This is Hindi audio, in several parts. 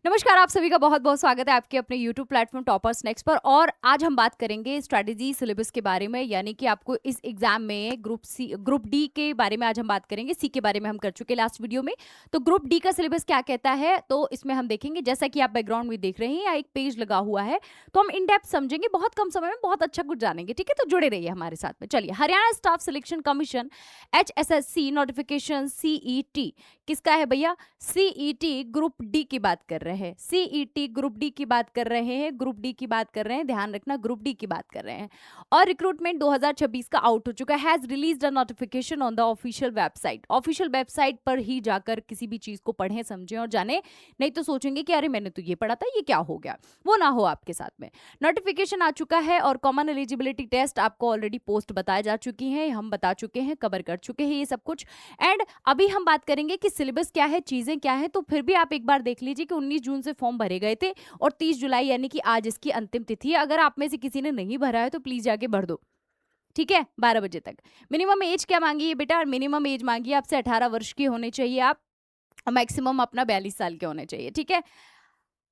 नमस्कार, आप सभी का बहुत बहुत स्वागत है आपके अपने YouTube प्लेटफॉर्म टॉपर्स नेक्स्ट पर। और आज हम बात करेंगे स्ट्रैटेजी सिलेबस के बारे में, यानी कि आपको इस एग्जाम में ग्रुप डी के बारे में आज हम बात करेंगे। सी के बारे में हम कर चुके लास्ट वीडियो में। तो ग्रुप डी का सिलेबस क्या कहता है, तो इसमें हम देखेंगे। जैसा कि आप बैकग्राउंड में देख रहे हैं, यहाँ एक पेज लगा हुआ है, तो हम इन डेप्थ समझेंगे, बहुत कम समय में बहुत अच्छा कुछ जानेंगे। ठीक है, तो जुड़े रहिए हमारे साथ में। चलिए, Haryana staff selection commission HSSC notification CET किसका है भैया? CET ग्रुप डी की बात कर रहे हैं। CET ग्रुप डी की बात कर रहे हैं, ग्रुप डी की बात कर रहे हैं, ध्यान रखना, ग्रुप डी की बात कर रहे हैं। और रिक्रूटमेंट 2026 का आउट हो चुका है। Has released a notification on the official website. Official website पर ही जाकर किसी भी चीज को पढ़ें, समझें और जाने, नहीं तो सोचेंगे कि अरे मैंने तो ये पढ़ा था, ये क्या हो गया, वो ना हो आपके साथ में। नोटिफिकेशन आ चुका है और कॉमन एलिजिबिलिटी टेस्ट आपको ऑलरेडी पोस्ट बताए जा चुकी हैं, हम बता चुके हैं, कवर कर चुके हैं ये सब कुछ। एंड अभी हम बात करेंगे कि सिलेबस क्या है, चीजें क्या है। तो फिर भी आप एक बार देख लीजिए कि 19 जून से फॉर्म भरे गए थे और 30 जुलाई यानी कि आज इसकी अंतिम तिथि है। अगर आप में से किसी ने नहीं भरा है तो प्लीज जाके भर दो, ठीक है, 12 बजे तक। मिनिमम एज क्या मांगी है बेटा? मिनिमम एज मांगी है आपसे 18 वर्ष की होने चाहिए आप, मैक्सिमम अपना 42 साल के होने चाहिए। ठीक है,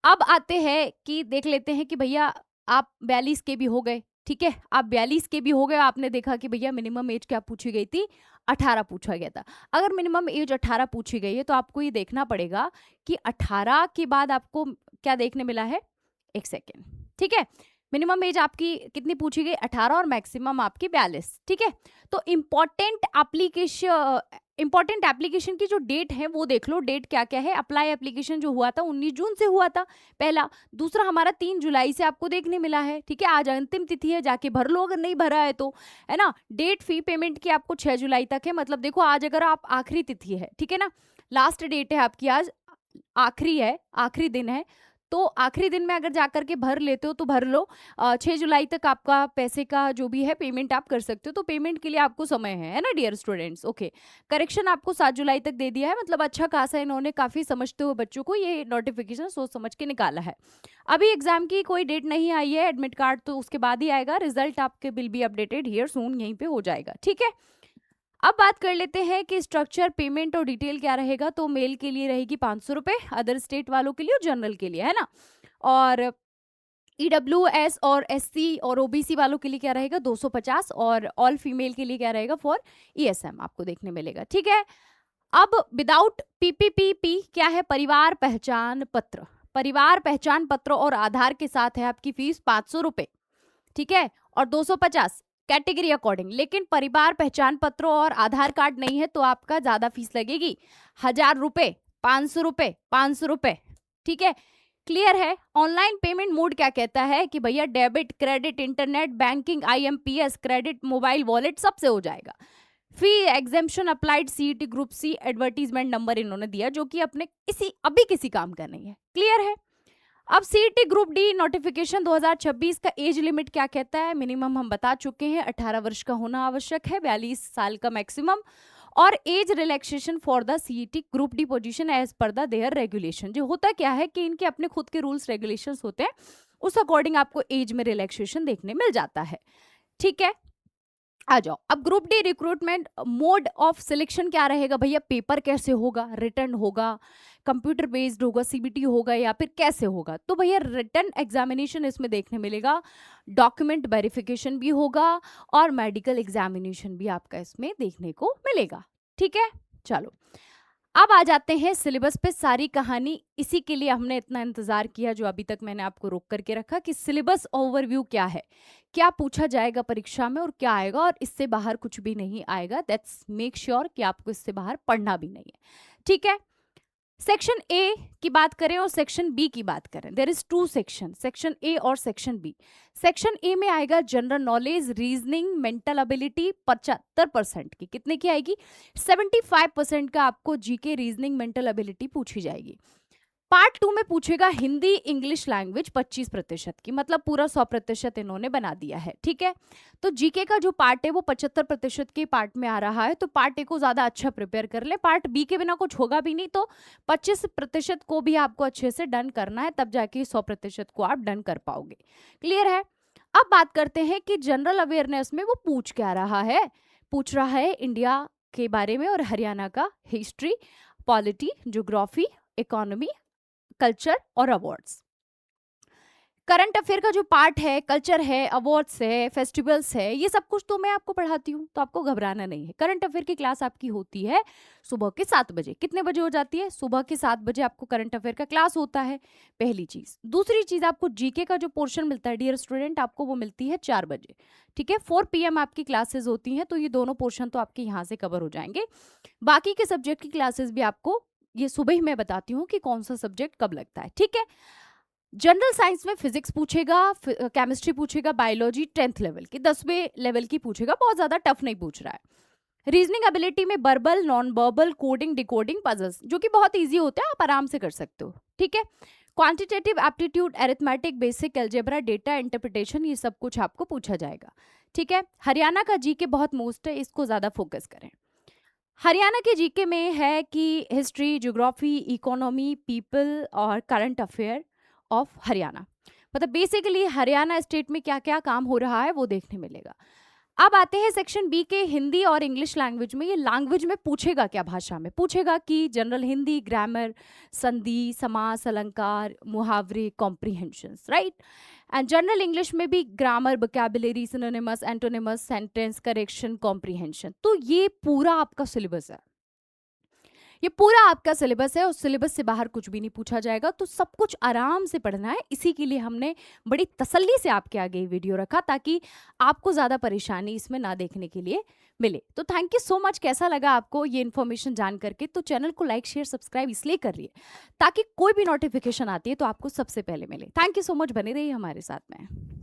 अब आते हैं कि देख लेते हैं कि भैया आप 42 के भी हो गए। ठीक है, आप 42 के भी हो गए, आपने देखा कि भैया मिनिमम एज क्या पूछी गई थी? 18 पूछा गया था। अगर मिनिमम एज 18 पूछी गई है तो आपको ये देखना पड़ेगा कि 18 के बाद आपको क्या देखने मिला है। एक सेकेंड, ठीक है, मिनिमम एज आपकी कितनी पूछी गई? 18 और मैक्सिमम आपकी 42। ठीक है, तो इंपॉर्टेंट एप्लीकेशन की जो डेट है वो देख लो। डेट क्या क्या है? अप्लाई एप्लीकेशन जो हुआ था 19 जून से हुआ था पहला। दूसरा हमारा 3 जुलाई से आपको देखने मिला है। ठीक है, आज अंतिम तिथि है, जाके भर लो अगर नहीं भरा है तो, है ना। डेट फी पेमेंट की आपको 6 जुलाई तक है। मतलब देखो, आज अगर आप आखिरी तिथि है, ठीक है ना, लास्ट डेट है आपकी आज, आखिरी है, आखिरी दिन है। तो आखिरी दिन में अगर जाकर के भर लेते हो तो भर लो। 6 जुलाई तक आपका पैसे का जो भी है पेमेंट आप कर सकते हो, तो पेमेंट के लिए आपको समय है ना डियर स्टूडेंट्स। ओके, करेक्शन आपको 7 जुलाई तक दे दिया है। मतलब अच्छा खासा इन्होंने काफी समझते हुए बच्चों को ये नोटिफिकेशन सोच समझ के निकाला है। अभी एग्जाम की कोई डेट नहीं आई है, एडमिट कार्ड तो उसके बाद ही आएगा। रिजल्ट आपके विल बी अपडेटेड हियर सून, यहीं पे हो जाएगा। ठीक है, अब बात कर लेते हैं कि स्ट्रक्चर, पेमेंट और डिटेल क्या रहेगा। तो मेल के लिए रहेगी 500 रुपए, अदर स्टेट वालों के लिए और जनरल के लिए, है ना। और EWS और SC और OBC वालों के लिए क्या रहेगा? 250। और ऑल फीमेल के लिए क्या रहेगा? फॉर ESM आपको देखने मिलेगा। ठीक है, अब विदाउट PPPP क्या है? परिवार पहचान पत्र। परिवार पहचान पत्र और आधार के साथ है आपकी फीस 500 रुपए। ठीक है, और 250 कैटेगरी अकॉर्डिंग। लेकिन परिवार पहचान पत्र और आधार कार्ड नहीं है तो आपका ज्यादा फीस लगेगी, 1000 रुपए, 500 रुपए, 500 रुपए। ठीक है, क्लियर है। ऑनलाइन पेमेंट मोड क्या कहता है कि भैया debit, credit, internet banking, IMPS, credit, mobile wallet, सबसे हो जाएगा। Fee exemption applied CET group C advertisement number इन्होंने दिया, जो कि अपने किसी काम का नहीं है। क्लियर है। अब CET ग्रुप डी नोटिफिकेशन 2026 का एज लिमिट क्या कहता है? मिनिमम हम बता चुके हैं, 18 वर्ष का होना आवश्यक है, 42 साल का मैक्सिमम। और age relaxation for the CET group D position as per the their regulation. जो होता क्या है कि इनके अपने खुद के रूल्स रेगुलेशंस होते हैं, उस अकॉर्डिंग आपको एज में रिलैक्सेशन देखने मिल जाता है। ठीक है, आ जाओ। अब group D recruitment mode of selection क्या रहेगा भैया? पेपर कैसे होगा? रिटर्न होगा, कंप्यूटर बेस्ड होगा, CBT होगा, या फिर कैसे होगा? तो भैया रिटर्न एग्जामिनेशन इसमें देखने मिलेगा, डॉक्यूमेंट वेरिफिकेशन भी होगा और मेडिकल एग्जामिनेशन भी आपका इसमें देखने को मिलेगा। ठीक है, चलो अब आ जाते हैं सिलेबस पे। सारी कहानी इसी के लिए हमने इतना इंतजार किया, जो अभी तक मैंने आपको रोक करके रखा, कि सिलेबस ओवरव्यू क्या है, क्या पूछा जाएगा परीक्षा में और क्या आएगा, और इससे बाहर कुछ भी नहीं आएगा। दैट्स मेक श्योर कि आपको इससे बाहर पढ़ना भी नहीं है। ठीक है, सेक्शन ए की बात करें और सेक्शन बी की बात करें, there is 2 section, section A और सेक्शन बी। सेक्शन ए में आएगा general knowledge, reasoning, mental ability 75% की। कितने की आएगी? 75% का आपको GK, रीजनिंग, मेंटल एबिलिटी पूछी जाएगी। पार्ट 2 में पूछेगा हिंदी, इंग्लिश लैंग्वेज 25% की, मतलब पूरा 100% इन्होंने बना दिया है। ठीक है, तो GK का जो पार्ट है वो 75% के पार्ट में आ रहा है, तो पार्ट ए को ज्यादा अच्छा प्रिपेयर कर ले। पार्ट बी के बिना कुछ होगा भी नहीं, तो 25% को भी आपको अच्छे से डन करना है, तब जाके 100% को आप डन कर पाओगे। क्लियर है। अब बात करते हैं कि जनरल अवेयरनेस में वो पूछ क्या रहा है। पूछ रहा है इंडिया के बारे में और हरियाणा का history, polity, geography, economy, culture और अवार्ड्स। करंट अफेयर का जो पार्ट है, कल्चर है, अवार्ड्स है, फेस्टिवल्स है, ये सब कुछ तो मैं आपको पढ़ाती हूँ, तो आपको घबराना नहीं है। करंट अफेयर की क्लास आपकी होती है सुबह के 7 बजे। कितने बजे हो जाती है? सुबह के 7 बजे आपको करंट अफेयर का क्लास होता है, पहली चीज। दूसरी चीज, आपको जीके का जो पोर्शन मिलता है डियर स्टूडेंट, आपको वो मिलती है 4 बजे। ठीक है, 4 PM आपकी क्लासेस होती हैं, तो ये दोनों पोर्शन तो आपके यहाँ से कवर हो जाएंगे। बाकी के सब्जेक्ट की क्लासेस भी आपको ये सुबह ही मैं बताती हूँ कि कौन सा सब्जेक्ट कब लगता है। ठीक है, जनरल साइंस में फिजिक्स पूछेगा, केमिस्ट्री पूछेगा, बायोलॉजी 10th लेवल की, 10वें लेवल की पूछेगा, बहुत ज्यादा टफ नहीं पूछ रहा है। रीजनिंग एबिलिटी में verbal, non verbal, coding, decoding, puzzles, जो कि बहुत इजी होते हैं, आप आराम से कर सकते हो। ठीक है, quantitative aptitude, arithmetic, basic algebra, data interpretation, ये सब कुछ आपको पूछा जाएगा। ठीक है, हरियाणा का जीके बहुत मोस्ट है, इसको ज्यादा फोकस करें। हरियाणा के जीके में है कि हिस्ट्री, ज्योग्राफी, इकोनॉमी, पीपल और करंट अफेयर ऑफ हरियाणा, मतलब बेसिकली हरियाणा स्टेट में क्या क्या काम हो रहा है वो देखने मिलेगा। अब आते हैं सेक्शन बी के हिंदी और इंग्लिश लैंग्वेज में। ये लैंग्वेज में पूछेगा क्या? भाषा में पूछेगा कि जनरल हिंदी, ग्रामर, संधि, समास, अलंकार, मुहावरे, comprehensions, right. And general English में भी grammar, vocabulary, synonyms, antonyms, sentence, correction, comprehension. तो ये पूरा आपका सिलेबस है, ये पूरा आपका सिलेबस है, और सिलेबस से बाहर कुछ भी नहीं पूछा जाएगा। तो सब कुछ आराम से पढ़ना है, इसी के लिए हमने बड़ी तसल्ली से आपके आगे ये वीडियो रखा, ताकि आपको ज़्यादा परेशानी इसमें ना देखने के लिए मिले। तो थैंक यू सो मच। कैसा लगा आपको ये इन्फॉर्मेशन जान करके? तो चैनल को लाइक, शेयर, सब्सक्राइब इसलिए कर रही है ताकि कोई भी नोटिफिकेशन आती है तो आपको सबसे पहले मिले। थैंक यू सो मच, बने रहिए हमारे साथ में।